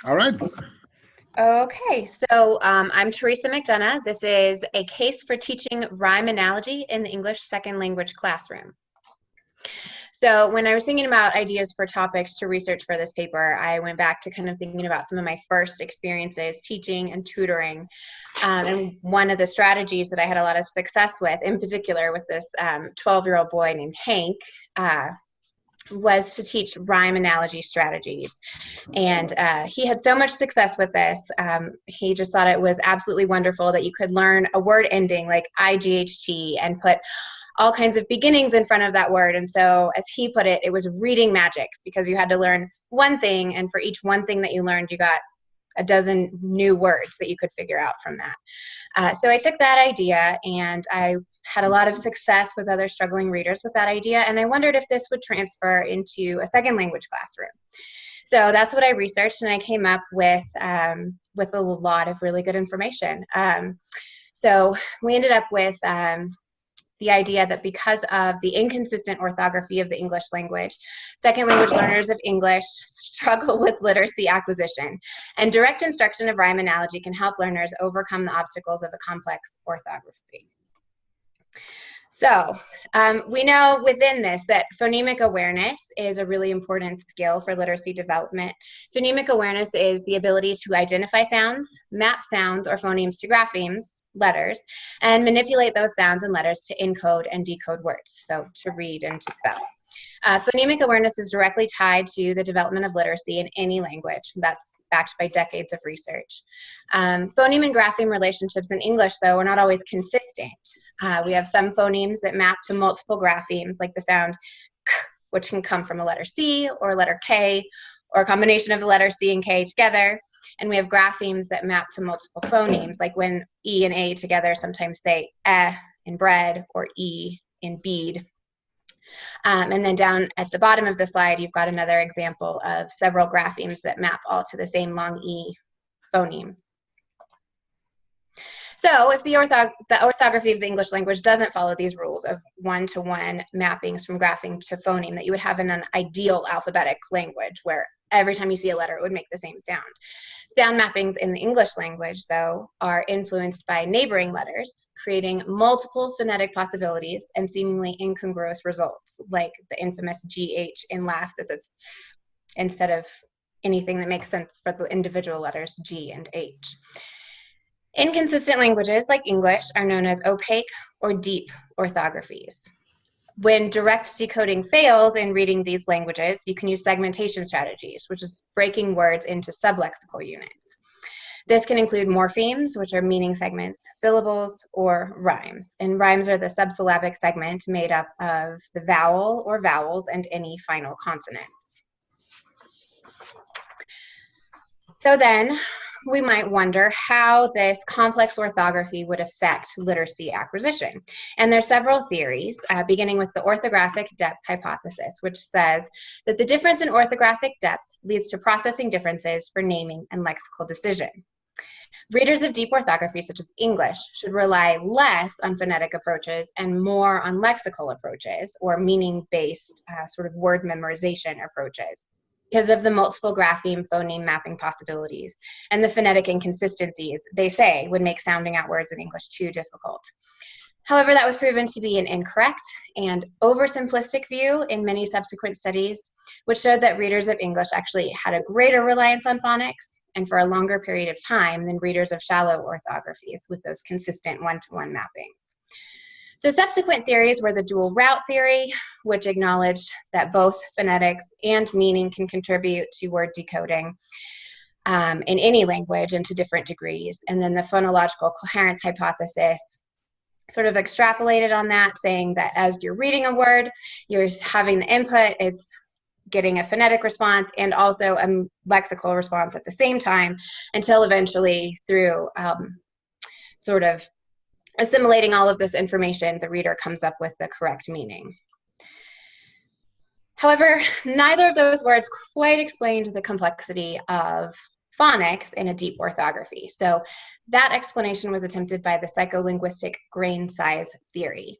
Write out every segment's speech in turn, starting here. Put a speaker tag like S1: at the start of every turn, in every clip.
S1: All right.
S2: Okay, so I'm Teresa McDonough. This is a case for teaching rhyme analogy in the English second language classroom. So when I was thinking about ideas for topics to research for this paper, I went back to kind of thinking about some of my first experiences teaching and tutoring. And one of the strategies that I had a lot of success with, in particular with this 12-year-old boy named Hank, was to teach rhyme analogy strategies. And he had so much success with this. He just thought it was absolutely wonderful that you could learn a word ending like IGHT and put all kinds of beginnings in front of that word. And so, as he put it, it was reading magic, because you had to learn one thing, and for each one thing that you learned, you got a dozen new words that you could figure out from that. So I took that idea, and I had a lot of success with other struggling readers with that idea, and I wondered if this would transfer into a second language classroom. So that's what I researched, and I came up with a lot of really good information. So we ended up with the idea that because of the inconsistent orthography of the English language, second language learners of English struggle with literacy acquisition, and direct instruction of rhyme analogy can help learners overcome the obstacles of a complex orthography. So we know within this that phonemic awareness is a really important skill for literacy development. Phonemic awareness is the ability to identify sounds, map sounds or phonemes to graphemes, letters, and manipulate those sounds and letters to encode and decode words, so to read and to spell. Phonemic awareness is directly tied to the development of literacy in any language. That's backed by decades of research. Phoneme and grapheme relationships in English, though, are not always consistent. We have some phonemes that map to multiple graphemes, like the sound k, which can come from a letter C or a letter K, or a combination of the letter C and K together. And we have graphemes that map to multiple phonemes, like when E and A together sometimes say eh in bread or E in bead. And then down at the bottom of the slide, you've got another example of several graphemes that map all to the same long E phoneme. So if the orthography of the English language doesn't follow these rules of one-to-one mappings from grapheme to phoneme that you would have in an ideal alphabetic language, where every time you see a letter, it would make the same sound. Sound mappings in the English language, though, are influenced by neighboring letters, creating multiple phonetic possibilities and seemingly incongruous results, like the infamous GH in laugh that says instead of anything that makes sense for the individual letters G and H. Inconsistent languages, like English, are known as opaque or deep orthographies. When direct decoding fails in reading these languages, you can use segmentation strategies, which is breaking words into sublexical units. This can include morphemes, which are meaning segments, syllables, or rhymes. And rhymes are the subsyllabic segment made up of the vowel or vowels and any final consonants. So then, we might wonder how this complex orthography would affect literacy acquisition. And there's several theories, beginning with the orthographic depth hypothesis, which says that the difference in orthographic depth leads to processing differences for naming and lexical decision. Readers of deep orthography, such as English, should rely less on phonetic approaches and more on lexical approaches, or meaning-based sort of word memorization approaches, because of the multiple grapheme phoneme mapping possibilities and the phonetic inconsistencies they say would make sounding out words in English too difficult. However, that was proven to be an incorrect and oversimplistic view in many subsequent studies, which showed that readers of English actually had a greater reliance on phonics and for a longer period of time than readers of shallow orthographies with those consistent one-to-one mappings. So subsequent theories were the dual route theory, which acknowledged that both phonetics and meaning can contribute to word decoding in any language and to different degrees. And then the phonological coherence hypothesis sort of extrapolated on that, saying that as you're reading a word, you're having the input, it's getting a phonetic response and also a lexical response at the same time, until eventually through sort of assimilating all of this information, the reader comes up with the correct meaning. However, neither of those words quite explained the complexity of phonics in a deep orthography. So that explanation was attempted by the psycholinguistic grain size theory.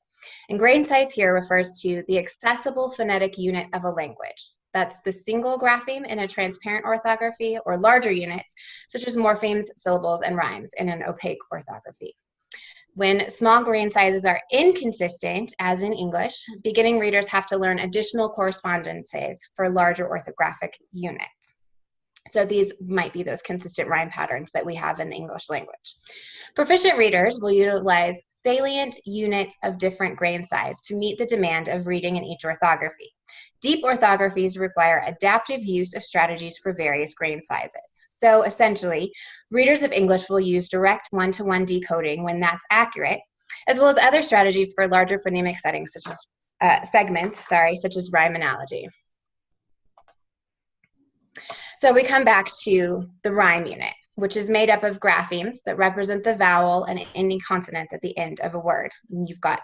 S2: And grain size here refers to the accessible phonetic unit of a language. That's the single grapheme in a transparent orthography, or larger units, such as morphemes, syllables, and rhymes in an opaque orthography. When small grain sizes are inconsistent, as in English, beginning readers have to learn additional correspondences for larger orthographic units. So these might be those consistent rhyme patterns that we have in the English language. Proficient readers will utilize salient units of different grain size to meet the demand of reading in each orthography. Deep orthographies require adaptive use of strategies for various grain sizes. So essentially, readers of English will use direct one-to-one decoding when that's accurate, as well as other strategies for larger phonemic settings, such as segments, such as rhyme analogy. So we come back to the rhyme unit, which is made up of graphemes that represent the vowel and any consonants at the end of a word. And you've got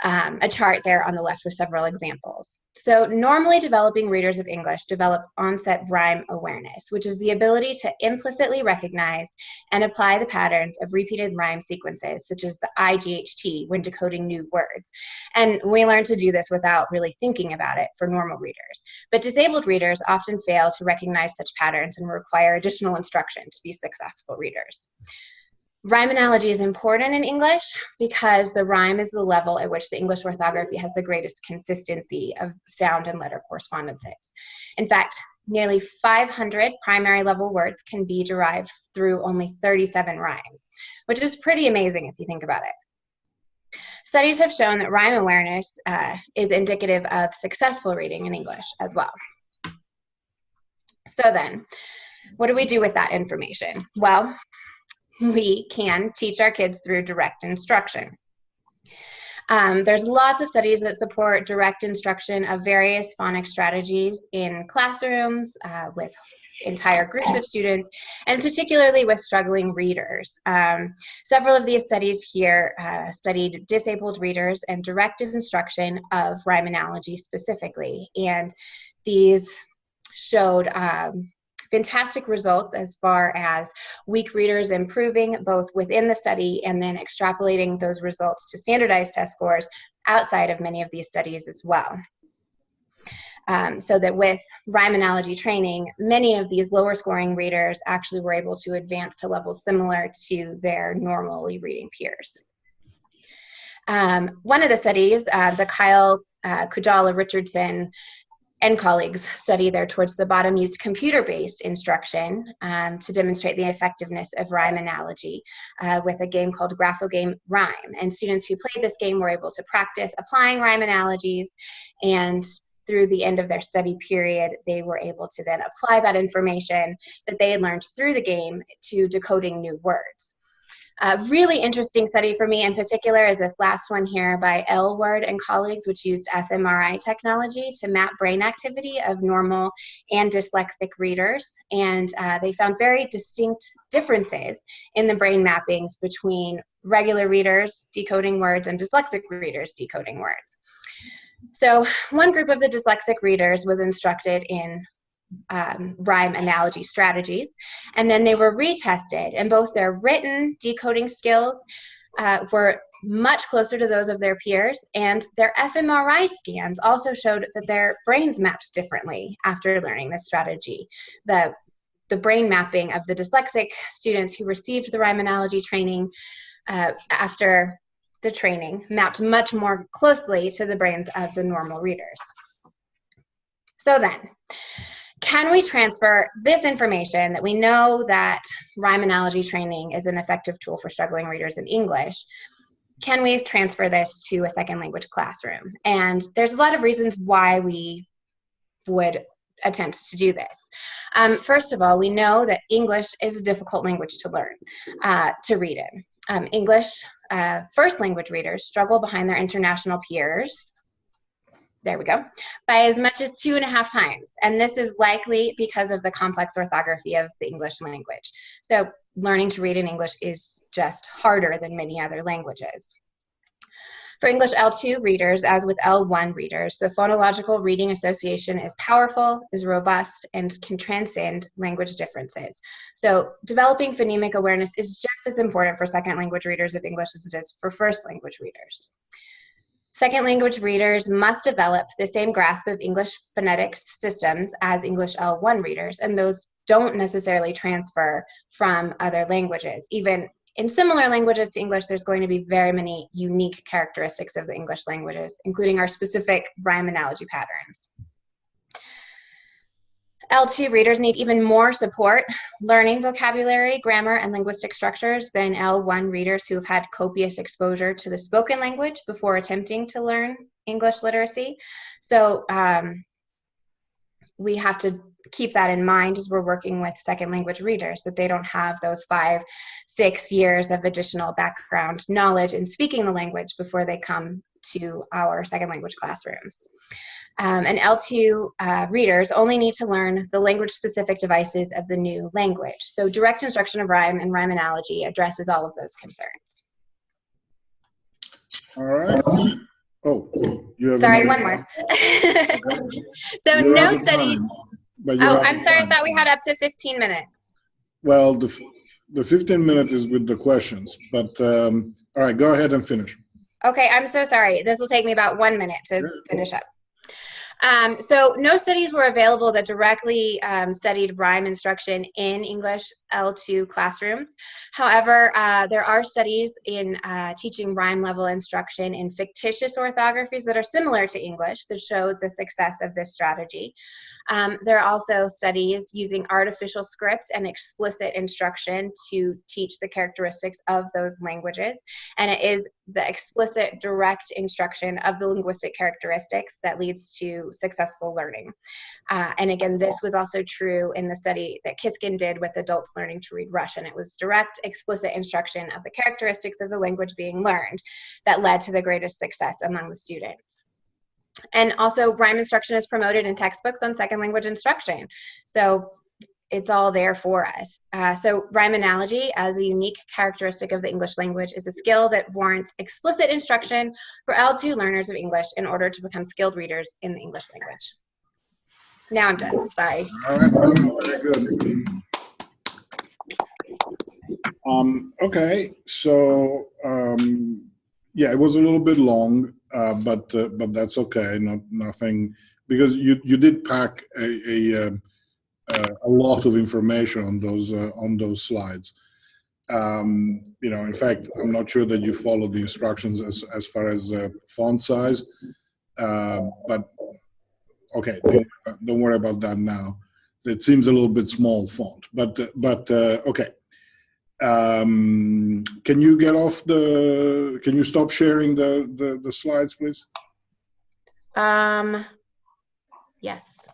S2: a chart there on the left with several examples. So normally developing readers of English develop onset rhyme awareness, which is the ability to implicitly recognize and apply the patterns of repeated rhyme sequences, such as the IGHT, when decoding new words. And we learn to do this without really thinking about it for normal readers. But disabled readers often fail to recognize such patterns and require additional instruction to be successful readers. Rhyme analogy is important in English because the rhyme is the level at which the English orthography has the greatest consistency of sound and letter correspondences. In fact, nearly 500 primary level words can be derived through only 37 rhymes, which is pretty amazing if you think about it. Studies have shown that rhyme awareness is indicative of successful reading in English as well. So then, what do we do with that information? Well, we can teach our kids through direct instruction. There's lots of studies that support direct instruction of various phonics strategies in classrooms with entire groups of students, and particularly with struggling readers. Several of these studies here studied disabled readers and direct instruction of rhyme analogy specifically, and these showed fantastic results as far as weak readers improving both within the study and then extrapolating those results to standardized test scores outside of many of these studies as well. So that with rhyme analogy training, many of these lower scoring readers actually were able to advance to levels similar to their normally reading peers. One of the studies, the Kyle Kujala Richardson and colleagues study there towards the bottom used computer-based instruction to demonstrate the effectiveness of rhyme analogy with a game called Graphogame Rime. And students who played this game were able to practice applying rhyme analogies, and through the end of their study period, they were able to then apply that information that they had learned through the game to decoding new words. A really interesting study for me in particular is this last one here by Elward and colleagues, which used fMRI technology to map brain activity of normal and dyslexic readers. And they found very distinct differences in the brain mappings between regular readers decoding words and dyslexic readers decoding words. So one group of the dyslexic readers was instructed in rhyme analogy strategies, and then they were retested, and both their written decoding skills were much closer to those of their peers, and their fMRI scans also showed that their brains mapped differently after learning this strategy. The brain mapping of the dyslexic students who received the rhyme analogy training after the training mapped much more closely to the brains of the normal readers. So then, can we transfer this information that we know that rhyme analogy training is an effective tool for struggling readers in English? Can we transfer this to a second language classroom? And there's a lot of reasons why we would attempt to do this. First of all, we know that English is a difficult language to learn, to read in. English first language readers struggle behind their international peers, there we go, by as much as 2.5 times. And this is likely because of the complex orthography of the English language. So learning to read in English is just harder than many other languages. For English L2 readers, as with L1 readers, the phonological reading association is powerful, is robust, and can transcend language differences. So developing phonemic awareness is just as important for second language readers of English as it is for first language readers. Second language readers must develop the same grasp of English phonetic systems as English L1 readers, and those don't necessarily transfer from other languages. Even in similar languages to English, there's going to be very many unique characteristics of the English languages, including our specific rhyme analogy patterns. L2 readers need even more support learning vocabulary, grammar, and linguistic structures than L1 readers who've had copious exposure to the spoken language before attempting to learn English literacy. So we have to keep that in mind as we're working with second language readers, that they don't have those 5-6 years of additional background knowledge in speaking the language before they come to our second language classrooms. And L2 readers only need to learn the language-specific devices of the new language. So direct instruction of rhyme and rhyme analogy addresses all of those concerns.
S1: All right. Oh, you have
S2: sorry, one more. So
S1: you're
S2: no studies. Oh, I'm sorry, I thought we had up to 15 minutes.
S1: Well, the 15 minutes is with the questions, but all right, go ahead and finish.
S2: Okay, I'm so sorry. This will take me about 1 minute to finish up. So no studies were available that directly studied rhyme instruction in English L2 classrooms. However, there are studies in teaching rhyme level instruction in fictitious orthographies that are similar to English that showed the success of this strategy. There are also studies using artificial script and explicit instruction to teach the characteristics of those languages. And it is the explicit direct instruction of the linguistic characteristics that leads to successful learning. And again, this was also true in the study that Kiskin did with adults learning to read Russian. It was direct, explicit instruction of the characteristics of the language being learned that led to the greatest success among the students. And also, rhyme instruction is promoted in textbooks on second language instruction. So it's all there for us. So rhyme analogy, as a unique characteristic of the English language, is a skill that warrants explicit instruction for L2 learners of English in order to become skilled readers in the English language. Now I'm done. Sorry.
S1: All right, very good. Okay, so yeah, it was a little bit long, but that's okay. Nothing, because you did pack a lot of information on those slides. You know, in fact, I'm not sure that you followed the instructions as far as font size, but okay, don't worry about that now. It seems a little bit small font, but okay. Can you get off can you stop sharing the slides, please?
S2: Yes.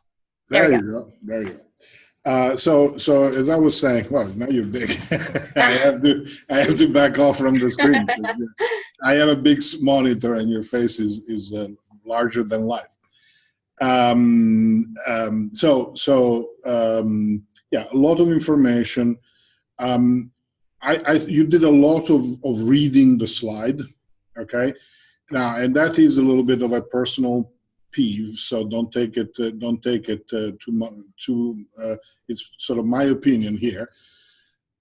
S1: There you go. There you go. So as I was saying, well, now you're big. I have to back off from the screen. I have a big monitor, and your face is larger than life. Yeah, a lot of information. You did a lot of reading the slide, okay? Now, and that is a little bit of a personal peeve, so don't take it too much. It's sort of my opinion here,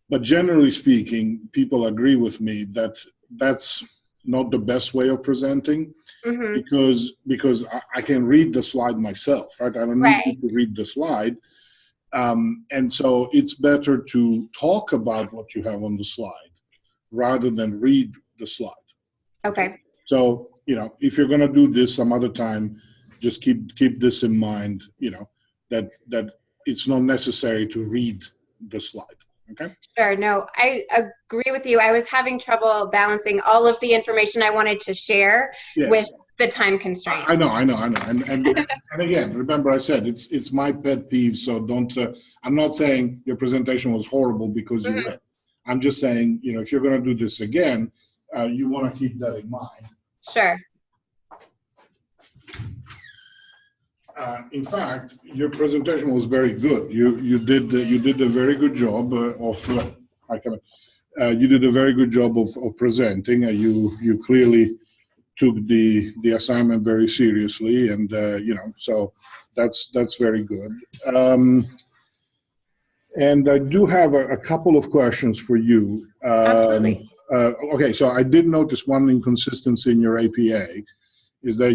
S1: but generally speaking, people agree with me that that's not the best way of presenting, because I can read the slide myself, right? I don't need you to read the slide. And so it's better to talk about what you have on the slide rather than read the slide.
S2: Okay.
S1: So, you know, if you're going to do this some other time, just keep this in mind, you know, that it's not necessary to read the slide. Okay? Sure.
S2: No, I agree with you. I was having trouble balancing all of the information I wanted to share with the time constraints.
S1: I know. And again, remember I said it's my pet peeve, so don't, I'm not saying your presentation was horrible because you read. I'm just saying, you know, if you're going to do this again, you want to keep that in mind.
S2: Sure.
S1: In fact, your presentation was very good. You did a very good job you did a very good job of presenting. You clearly took the assignment very seriously, and you know, so that's very good. And I do have a couple of questions for you.
S2: Absolutely.
S1: Okay, so I did notice one inconsistency in your APA, is that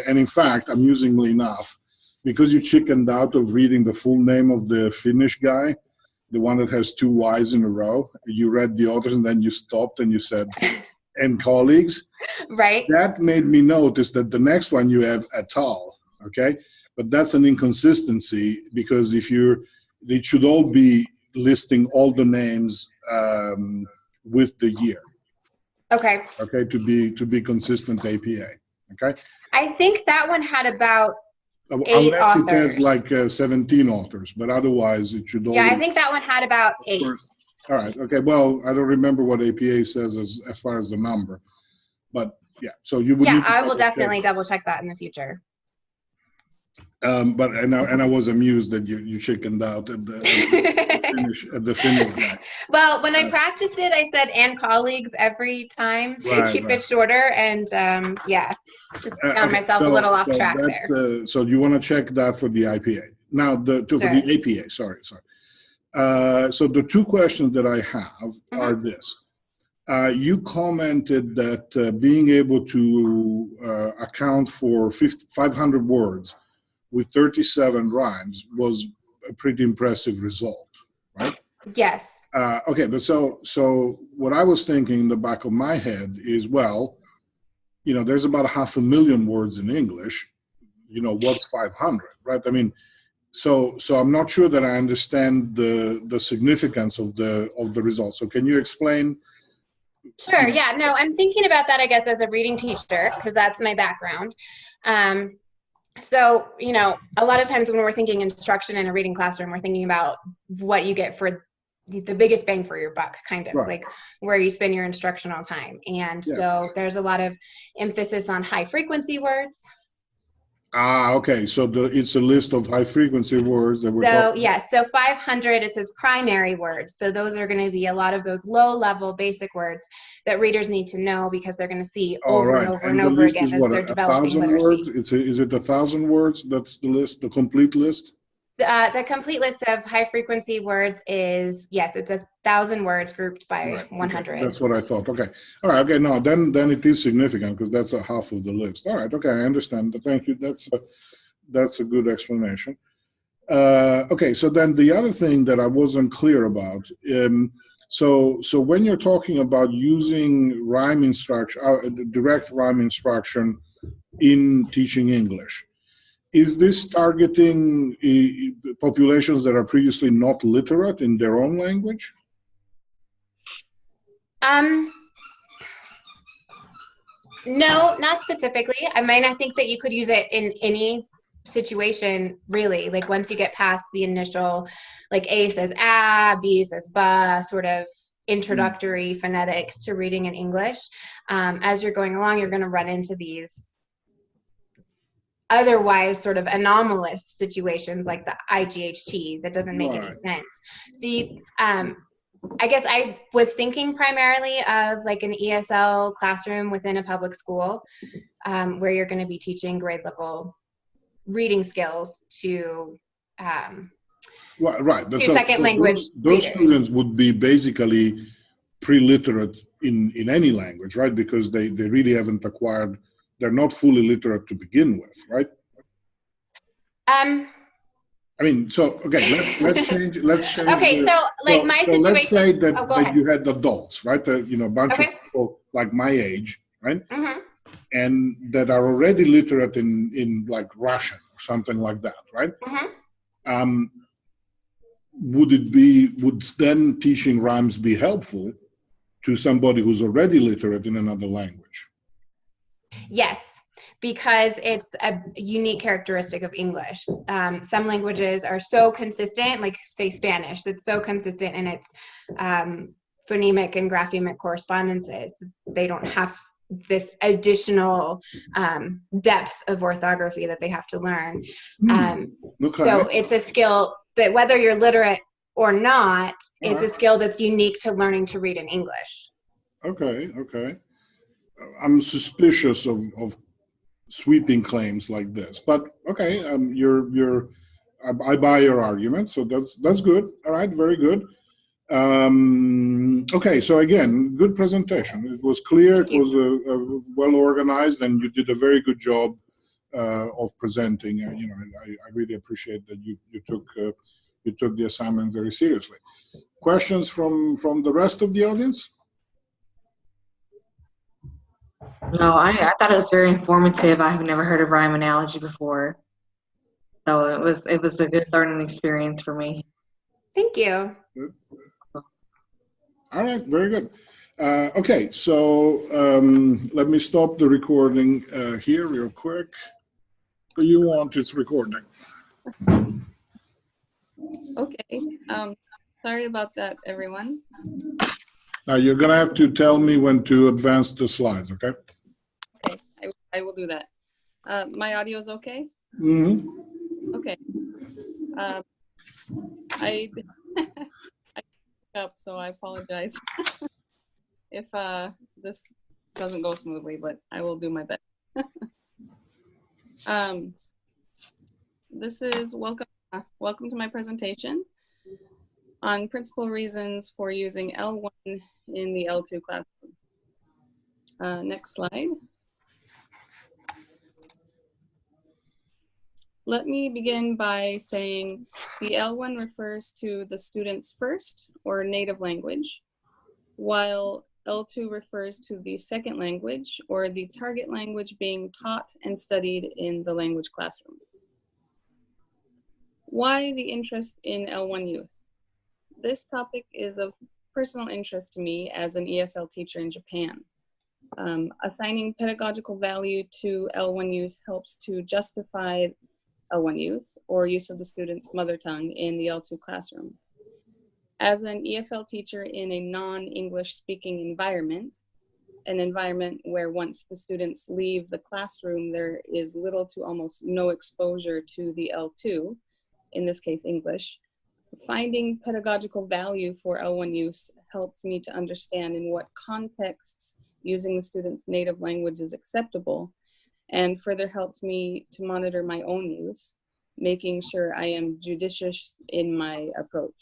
S1: and in fact, amusingly enough, because you chickened out of reading the full name of the Finnish guy, the one that has two Y's in a row, you read the authors and then you stopped and you said, and colleagues.
S2: Right.
S1: That made me notice that the next one you have et al. Okay, but that's an inconsistency, because it should all be listing all the names with the year.
S2: Okay.
S1: Okay, to be consistent APA. Okay.
S2: I think that one had about 8
S1: unless
S2: authors.
S1: It has like 17 authors, but otherwise it should.
S2: Yeah, I think that one had about 8.
S1: All right. Okay. Well, I don't remember what APA says as far as the number, but yeah. So you would.
S2: Yeah, I will definitely double check that in the future.
S1: But I was amused that you chickened out at the Finnish guy.
S2: Well, when I practiced it, I said "and colleagues" every time to keep it shorter, and yeah, just found myself a little off track there.
S1: So you want to check that for the IPA now? For the APA. Sorry. So the two questions that I have are this. You commented that being able to account for 500 words with 37 rhymes was a pretty impressive result, right?
S2: Yes.
S1: Okay, but so what I was thinking in the back of my head is, well, there's about 500,000 words in English. What's 500, right? I mean, so I'm not sure that I understand the significance of the results. So can you explain?
S2: Sure. Yeah. No, I'm thinking about that, I guess, as a reading teacher, because that's my background. So, a lot of times when we're thinking instruction in a reading classroom, we're thinking about what you get for the biggest bang for your buck, kind of like where you spend your instructional time. And so there's a lot of emphasis on high frequency words.
S1: Okay. So it's a list of high frequency words that we're talking about.
S2: So 500, it says primary words. So those are going to be a lot of those low level basic words that readers need to know, because they're going to see over and over and over again as they're developing literacy.
S1: Words? Is it 1,000 words? That's the list, the complete list?
S2: The complete list of high frequency words is, yes, it's 1,000 words grouped by 100.
S1: Okay. That's what I thought. Okay. All right. Okay. No, then it is significant, because that's a half of the list. All right. Okay. I understand. Thank you. That's a good explanation. Okay. So then the other thing that I wasn't clear about, so when you're talking about using rhyme instruction, direct rhyme instruction in teaching English, is this targeting populations that are previously not literate in their own language?
S2: No, not specifically. I mean, I think that you could use it in any situation, really. Like once you get past the initial, like A says ah, B says ba, sort of introductory phonetics to reading in English. As you're going along, you're going to run into these otherwise sort of anomalous situations like the IGHT that doesn't make any sense. So you, I guess I was thinking primarily of like an ESL classroom within a public school, where you're going to be teaching grade level reading skills to second language
S1: those students would be basically pre-literate in any language, right? Because they really haven't acquired, they're not fully literate to begin with, right? I mean, so okay, let's change. Okay,
S2: so like my situation.
S1: So let's say that you had adults, right? A bunch of people like my age, right? And that are already literate in like Russian or something like that, right? Would then teaching rhymes be helpful to somebody who's already literate in another language?
S2: Yes, because it's a unique characteristic of English. Some languages are so consistent, like say Spanish, that's so consistent in its phonemic and graphemic correspondences. They don't have this additional depth of orthography that they have to learn. So it's a skill that whether you're literate or not, it's a skill that's unique to learning to read in English.
S1: Okay. I'm suspicious of sweeping claims like this, but okay, I buy your argument, so that's good. All right, very good. Okay, so again, good presentation. It was clear, it was well organized, and you did a very good job of presenting. You know, I really appreciate that you took the assignment very seriously. Questions from the rest of the audience?
S3: No, I thought it was very informative. I have never heard of rhyme analogy before, so it was a good learning experience for me.
S2: Thank you.
S1: Good. All right, very good. Okay, so let me stop the recording here real quick. What do you want? It's recording.
S4: Okay. Sorry about that, everyone.
S1: Now you're gonna have to tell me when to advance the slides, okay?
S4: Okay, I will do that. My audio is okay?
S1: Mm-hmm.
S4: Okay. I up, so I apologize if this doesn't go smoothly, but I will do my best. This is welcome to my presentation on principal reasons for using L1 in the L2 classroom. Next slide. Let me begin by saying the L1 refers to the student's first or native language, while L2 refers to the second language or the target language being taught and studied in the language classroom. Why the interest in L1 youth? This topic is of personal interest to me as an EFL teacher in Japan. Assigning pedagogical value to L1 youth helps to justify L1 youth or use of the student's mother tongue in the L2 classroom. As an EFL teacher in a non-English speaking environment, an environment where once the students leave the classroom, there is little to almost no exposure to the L2, in this case English, finding pedagogical value for L1 use helps me to understand in what contexts using the student's native language is acceptable, and further helps me to monitor my own use, making sure I am judicious in my approach.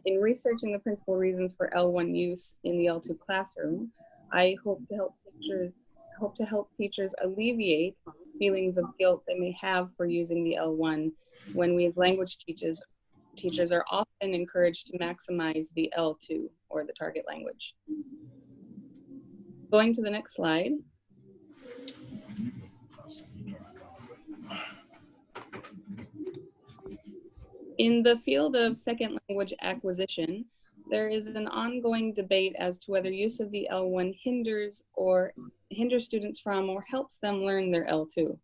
S4: In researching the principal reasons for L1 use in the L2 classroom, I hope to help teachers alleviate feelings of guilt they may have for using the L1 when we as language teachers are often encouraged to maximize the L2 or the target language. Going to the next slide. In the field of second language acquisition, there is an ongoing debate as to whether use of the L1 hinders students from or helps them learn their L2.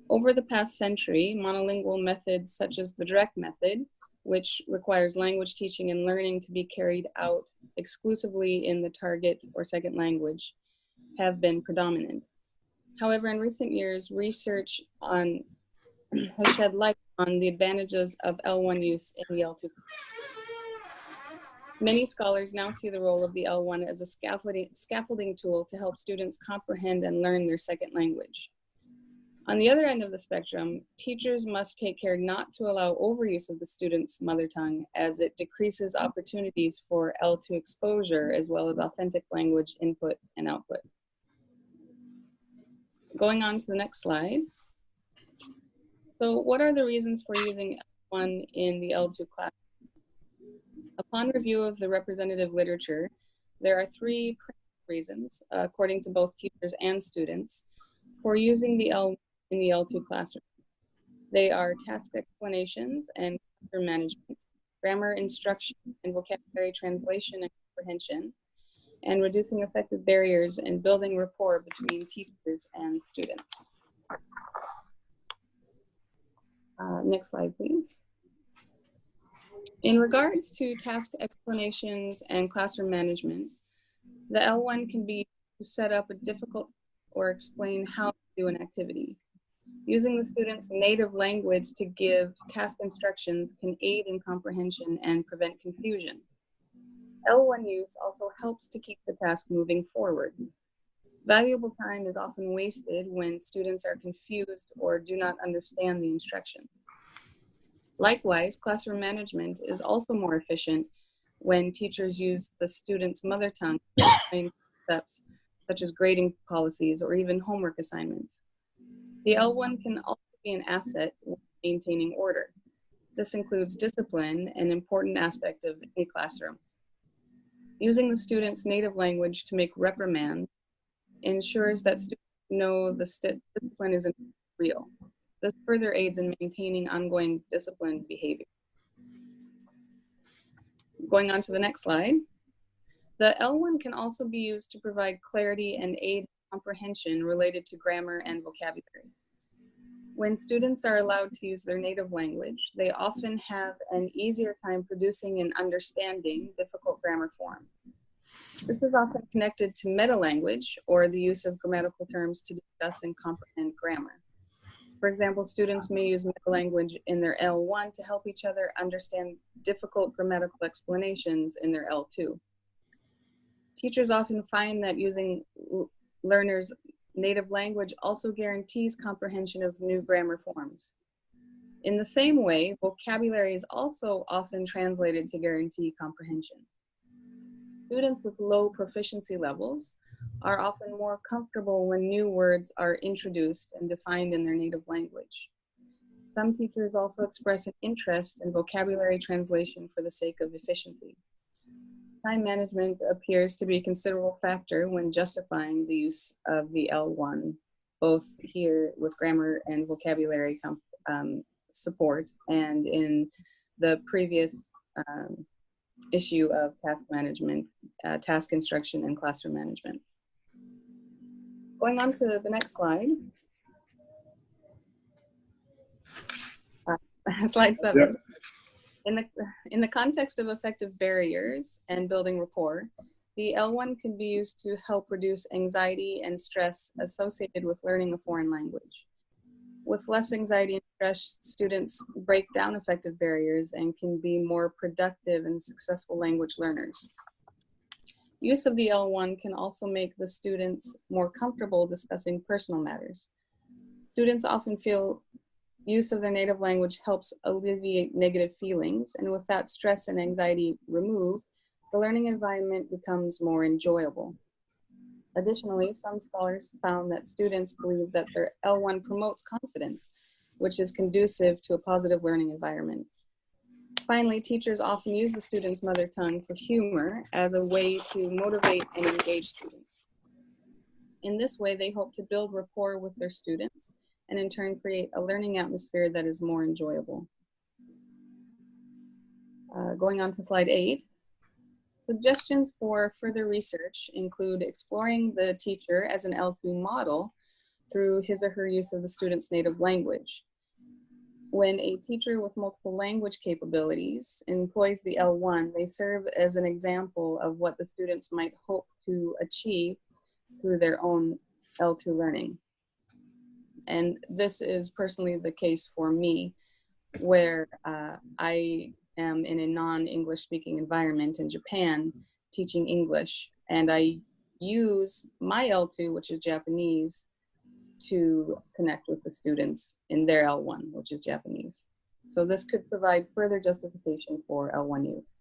S4: Over the past century, monolingual methods such as the direct method, which requires language teaching and learning to be carried out exclusively in the target or second language, have been predominant. However, in recent years, research has shed light on the advantages of L1 use in the L2. Many scholars now see the role of the L1 as a scaffolding tool to help students comprehend and learn their second language. On the other end of the spectrum, teachers must take care not to allow overuse of the student's mother tongue, as it decreases opportunities for L2 exposure as well as authentic language input and output. Going on to the next slide. So what are the reasons for using L1 in the L2 class? Upon review of the representative literature, there are three reasons, according to both teachers and students, for using the L1 in the L2 classroom. They are task explanations and classroom management, grammar instruction and vocabulary translation and comprehension, and reducing effective barriers and building rapport between teachers and students. Next slide, please. In regards to task explanations and classroom management, the L1 can be to set up a difficult or explain how to do an activity. Using the student's native language to give task instructions can aid in comprehension and prevent confusion. L1 use also helps to keep the task moving forward. Valuable time is often wasted when students are confused or do not understand the instructions. Likewise, classroom management is also more efficient when teachers use the student's mother tongue to explain concepts such as grading policies or even homework assignments. The L1 can also be an asset when maintaining order. This includes discipline, an important aspect of any classroom. Using the student's native language to make reprimands ensures that students know the discipline isn't real. This further aids in maintaining ongoing disciplined behavior. Going on to the next slide. The L1 can also be used to provide clarity and aid comprehension related to grammar and vocabulary. When students are allowed to use their native language, they often have an easier time producing and understanding difficult grammar forms. This is often connected to meta-language, or the use of grammatical terms to discuss and comprehend grammar. For example, students may use meta-language in their L1 to help each other understand difficult grammatical explanations in their L2. Teachers often find that using learners' native language also guarantees comprehension of new grammar forms. In the same way, vocabulary is also often translated to guarantee comprehension. Students with low proficiency levels are often more comfortable when new words are introduced and defined in their native language. Some teachers also express an interest in vocabulary translation for the sake of efficiency. Time management appears to be a considerable factor when justifying the use of the L1, both here with grammar and vocabulary support, and in the previous issue of task management, task instruction, and classroom management. Going on to the next slide. Slide 7.
S1: Yep.
S4: In the context of effective barriers and building rapport, the L1 can be used to help reduce anxiety and stress associated with learning a foreign language. With less anxiety and stress, students break down effective barriers and can be more productive and successful language learners. Use of the L1 can also make the students more comfortable discussing personal matters. Students often feel use of their native language helps alleviate negative feelings, and with that stress and anxiety removed, the learning environment becomes more enjoyable. Additionally, some scholars found that students believe that their L1 promotes confidence, which is conducive to a positive learning environment. Finally, teachers often use the student's mother tongue for humor as a way to motivate and engage students. In this way, they hope to build rapport with their students and in turn create a learning atmosphere that is more enjoyable. Going on to slide 8. Suggestions for further research include exploring the teacher as an L2 model through his or her use of the student's native language. When a teacher with multiple language capabilities employs the L1, they serve as an example of what the students might hope to achieve through their own L2 learning. And this is personally the case for me, where I am in a non-English speaking environment in Japan teaching English, and I use my L2, which is Japanese, to connect with the students in their L1, which is Japanese. So this could provide further justification for L1 use.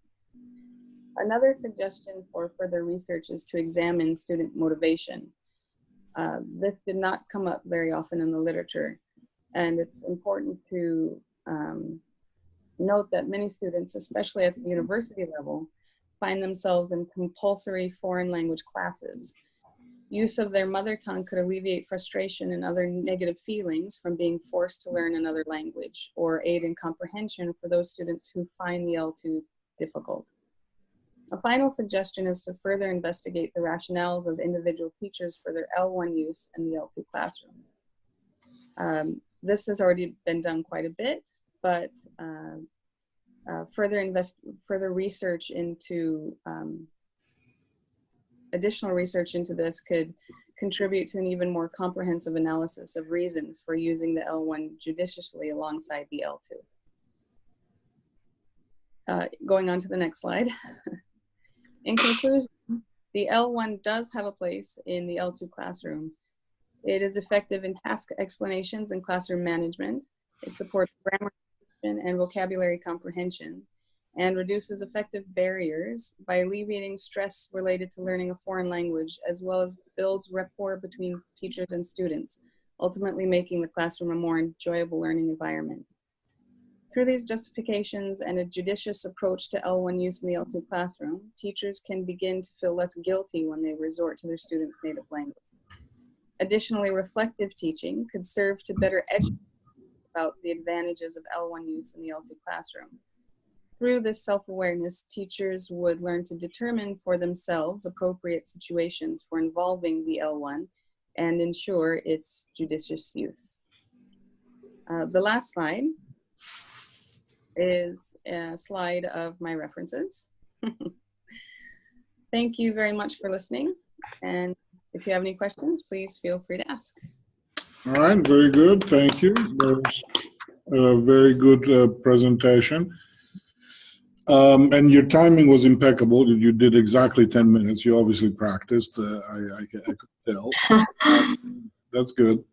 S4: Another suggestion for further research is to examine student motivation. This did not come up very often in the literature, and it's important to note that many students, especially at the university level, find themselves in compulsory foreign language classes. Use of their mother tongue could alleviate frustration and other negative feelings from being forced to learn another language, or aid in comprehension for those students who find the L2 difficult. A final suggestion is to further investigate the rationales of individual teachers for their L1 use in the L2 classroom. This has already been done quite a bit, but further research into additional research into this could contribute to an even more comprehensive analysis of reasons for using the L1 judiciously alongside the L2. Going on to the next slide. In conclusion, the L1 does have a place in the L2 classroom. It is effective in task explanations and classroom management. It supports grammar and vocabulary comprehension, and reduces effective barriers by alleviating stress related to learning a foreign language, as well as builds rapport between teachers and students, ultimately making the classroom a more enjoyable learning environment. Through these justifications and a judicious approach to L1 use in the L2 classroom, teachers can begin to feel less guilty when they resort to their students' native language. Additionally, reflective teaching could serve to better educate about the advantages of L1 use in the L2 classroom. Through this self-awareness, teachers would learn to determine for themselves appropriate situations for involving the L1 and ensure its judicious use. The last slide is a slide of my references. Thank you very much for listening. And if you have any questions, please feel free to ask.
S1: All right, very good. Thank you. That was a very good presentation. And your timing was impeccable. You did exactly 10 minutes. You obviously practiced. I could tell. That's good.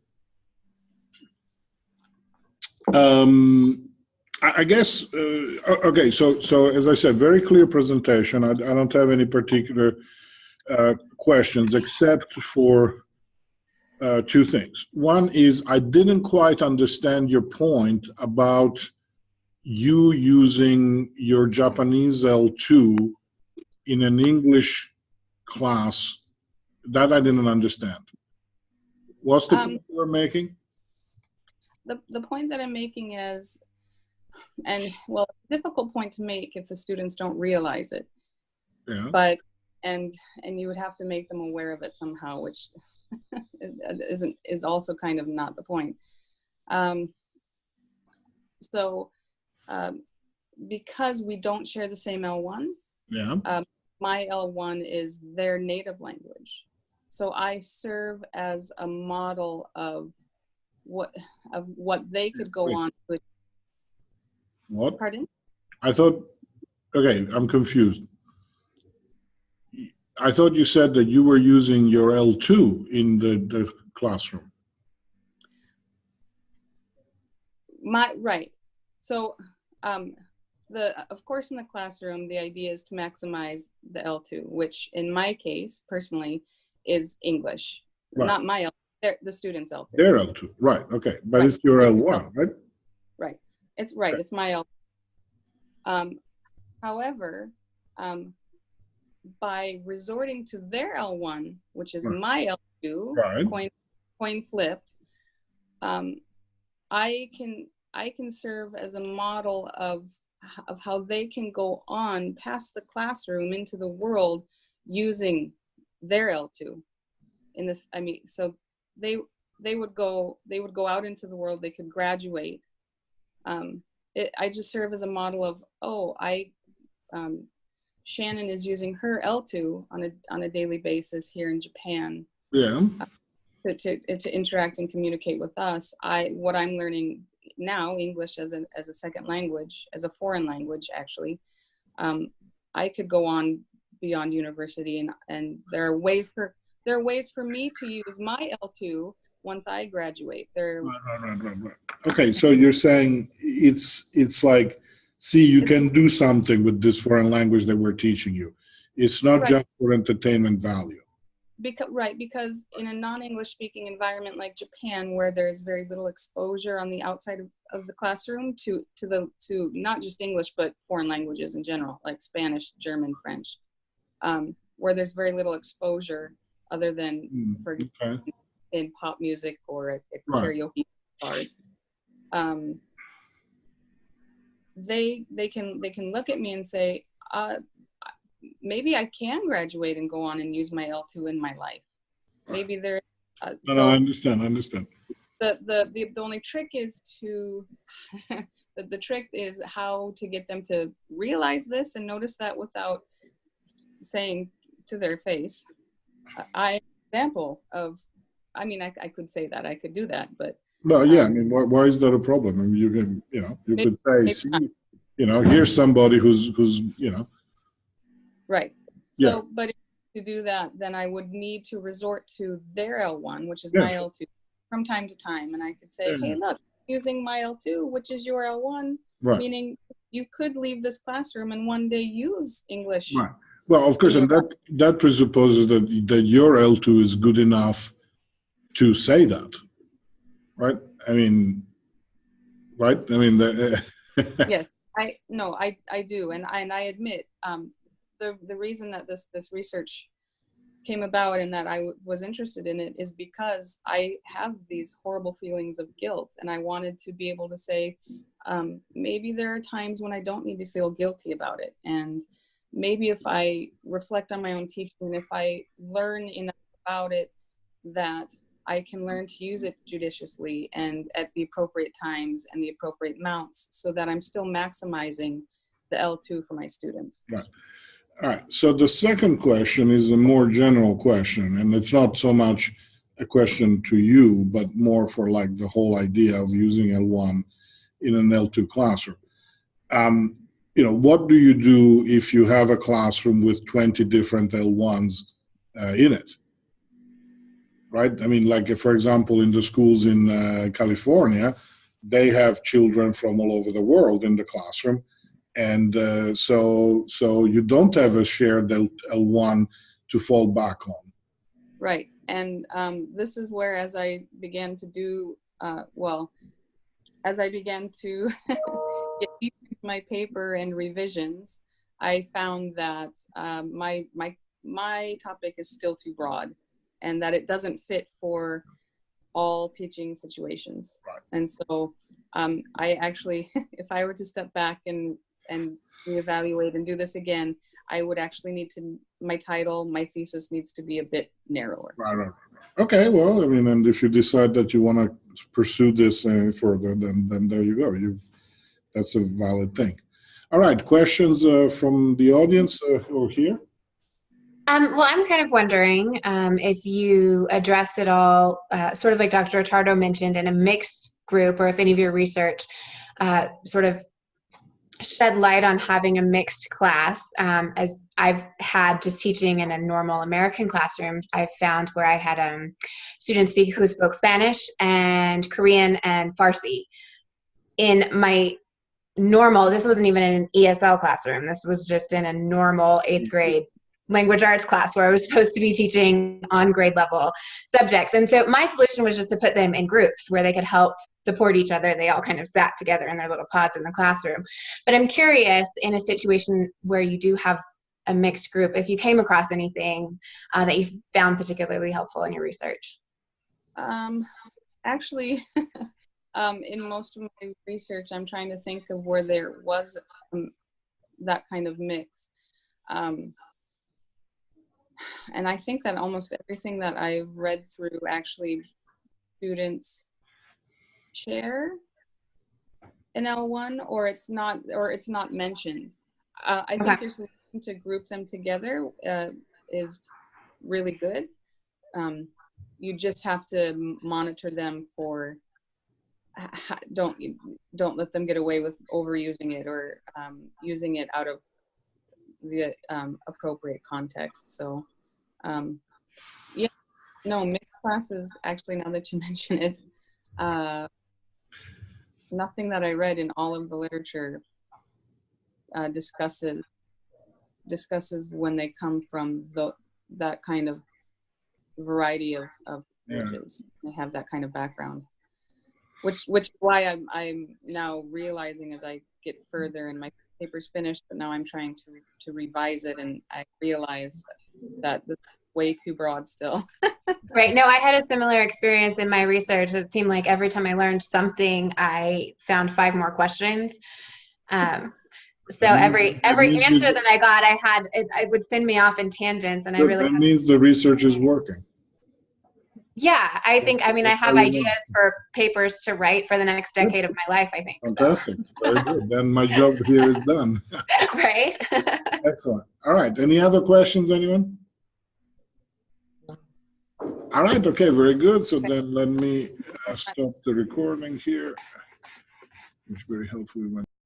S1: I guess, okay, so as I said, very clear presentation. I don't have any particular questions except for two things. One is I didn't quite understand your point about you using your Japanese L2 in an English class. That I didn't understand. What's the point you were making?
S4: The point that I'm making is, and well, it's a difficult point to make if the students don't realize it.
S1: Yeah.
S4: But and you would have to make them aware of it somehow, which is also kind of not the point. Because we don't share the same L1,
S1: yeah.
S4: My L1 is their native language. So I serve as a model of what they could go on with.
S1: What?
S4: Pardon?
S1: I thought, okay, I'm confused. I thought you said that you were using your L2 in the classroom.
S4: Right. So, of course, in the classroom, the idea is to maximize the L2, which in my case, personally, is English. Right. Not my L2, the student's L2.
S1: Their L2, right, okay. But right. It's your L1, right?
S4: Right. It's right. It's my L2. However, by resorting to their L1, which is my L2, right. coin flipped, I can serve as a model of how they can go on past the classroom into the world using their L2. In this, I mean, so they would go out into the world. They could graduate. I just serve as a model of, Shannon is using her L2 on a daily basis here in Japan.
S1: Yeah.
S4: To interact and communicate with us. What I'm learning now, English as a second language, as a foreign language, actually, I could go on beyond university, and there are ways for me to use my L2 once I graduate.
S1: Right. Okay, so you're saying it's like, see, you can do something with this foreign language that we're teaching you. It's not just for entertainment value.
S4: Because in a non-English speaking environment like Japan, where there's very little exposure on the outside of the classroom to not just English, but foreign languages in general, like Spanish, German, French, where there's very little exposure other than, for example, in pop music or at karaoke bars. They can look at me and say, maybe I can graduate and go on and use my L2 in my life. Maybe there.
S1: No, I understand.
S4: The only trick is to the trick is how to get them to realize this and notice that without saying to their face. Example of, I mean, I could say that, I could do that, but.
S1: Well, yeah, I mean, why is that a problem? I mean, you can, you could say, see, here's somebody who's,
S4: Right. So, but to do that, then I would need to resort to their L1, which is my L2, from time to time. And I could say, hey, look, using my L2, which is your L1,
S1: Right.
S4: Meaning you could leave this classroom and one day use English.
S1: Right. Well, of course, and that presupposes that your L2 is good enough to say that, right? I mean, right? I mean,
S4: Yes, I do, and I admit the reason that this research came about and that I was interested in it is because I have these horrible feelings of guilt, and I wanted to be able to say, maybe there are times when I don't need to feel guilty about it, and maybe if I reflect on my own teaching, if I learn enough about it, that I can learn to use it judiciously and at the appropriate times and the appropriate amounts, so that I'm still maximizing the L2 for my students.
S1: right. All right. So the second question is a more general question, and it's not so much a question to you, but more for like the whole idea of using L1 in an L2 classroom. What do you do if you have a classroom with 20 different L1s in it? Right? I mean, like, for example, in the schools in California, they have children from all over the world in the classroom. And so you don't have a shared L1 to fall back on.
S4: Right. And this is where, as I began to do, as I began to get deep into my paper and revisions, I found that my topic is still too broad, and that it doesn't fit for all teaching situations.
S1: Right.
S4: And so I actually, if I were to step back and reevaluate and do this again, I would actually need to, my thesis needs to be a bit narrower.
S1: Right. Okay, well, I mean, and if you decide that you want to pursue this further, then there you go. That's a valid thing. All right, questions from the audience or here?
S2: Well, I'm kind of wondering if you addressed it all, sort of like Dr. Tardo mentioned, in a mixed group, or if any of your research sort of shed light on having a mixed class. As I've had just teaching in a normal American classroom, I found where I had students who spoke Spanish and Korean and Farsi. In my normal, this wasn't even in an ESL classroom, this was just in a normal 8th grade language arts class where I was supposed to be teaching on grade level subjects. And so my solution was just to put them in groups where they could help support each other. They all kind of sat together in their little pods in the classroom. But I'm curious, in a situation where you do have a mixed group, if you came across anything that you found particularly helpful in your research.
S4: Actually, in most of my research, I'm trying to think of where there was that kind of mix. And I think that almost everything that I've read through, actually, students share an L1, or it's not mentioned. I think your solution to group them together is really good. You just have to monitor them for, don't let them get away with overusing it or using it out of the appropriate context. So yeah, no, mixed classes, actually, now that you mention it, nothing that I read in all of the literature discusses when they come from that kind of variety of languages. They have that kind of background, which is why I'm now realizing, as I get further and my paper's finished, but now I'm trying to revise it, and I realize that this is way too broad still.
S2: Right. No, I had a similar experience in my research. It seemed like every time I learned something, I found 5 more questions. So every answer that I got, it would send me off in tangents, and
S1: that means the research is working.
S2: Yeah, I think, I have ideas for papers to write for the next decade of my life, I think.
S1: Fantastic. So. Very good. Then my job here is done.
S2: Right?
S1: Excellent. All right. Any other questions, anyone? All right. Okay. Very good. So then let me stop the recording here, which very helpfully went.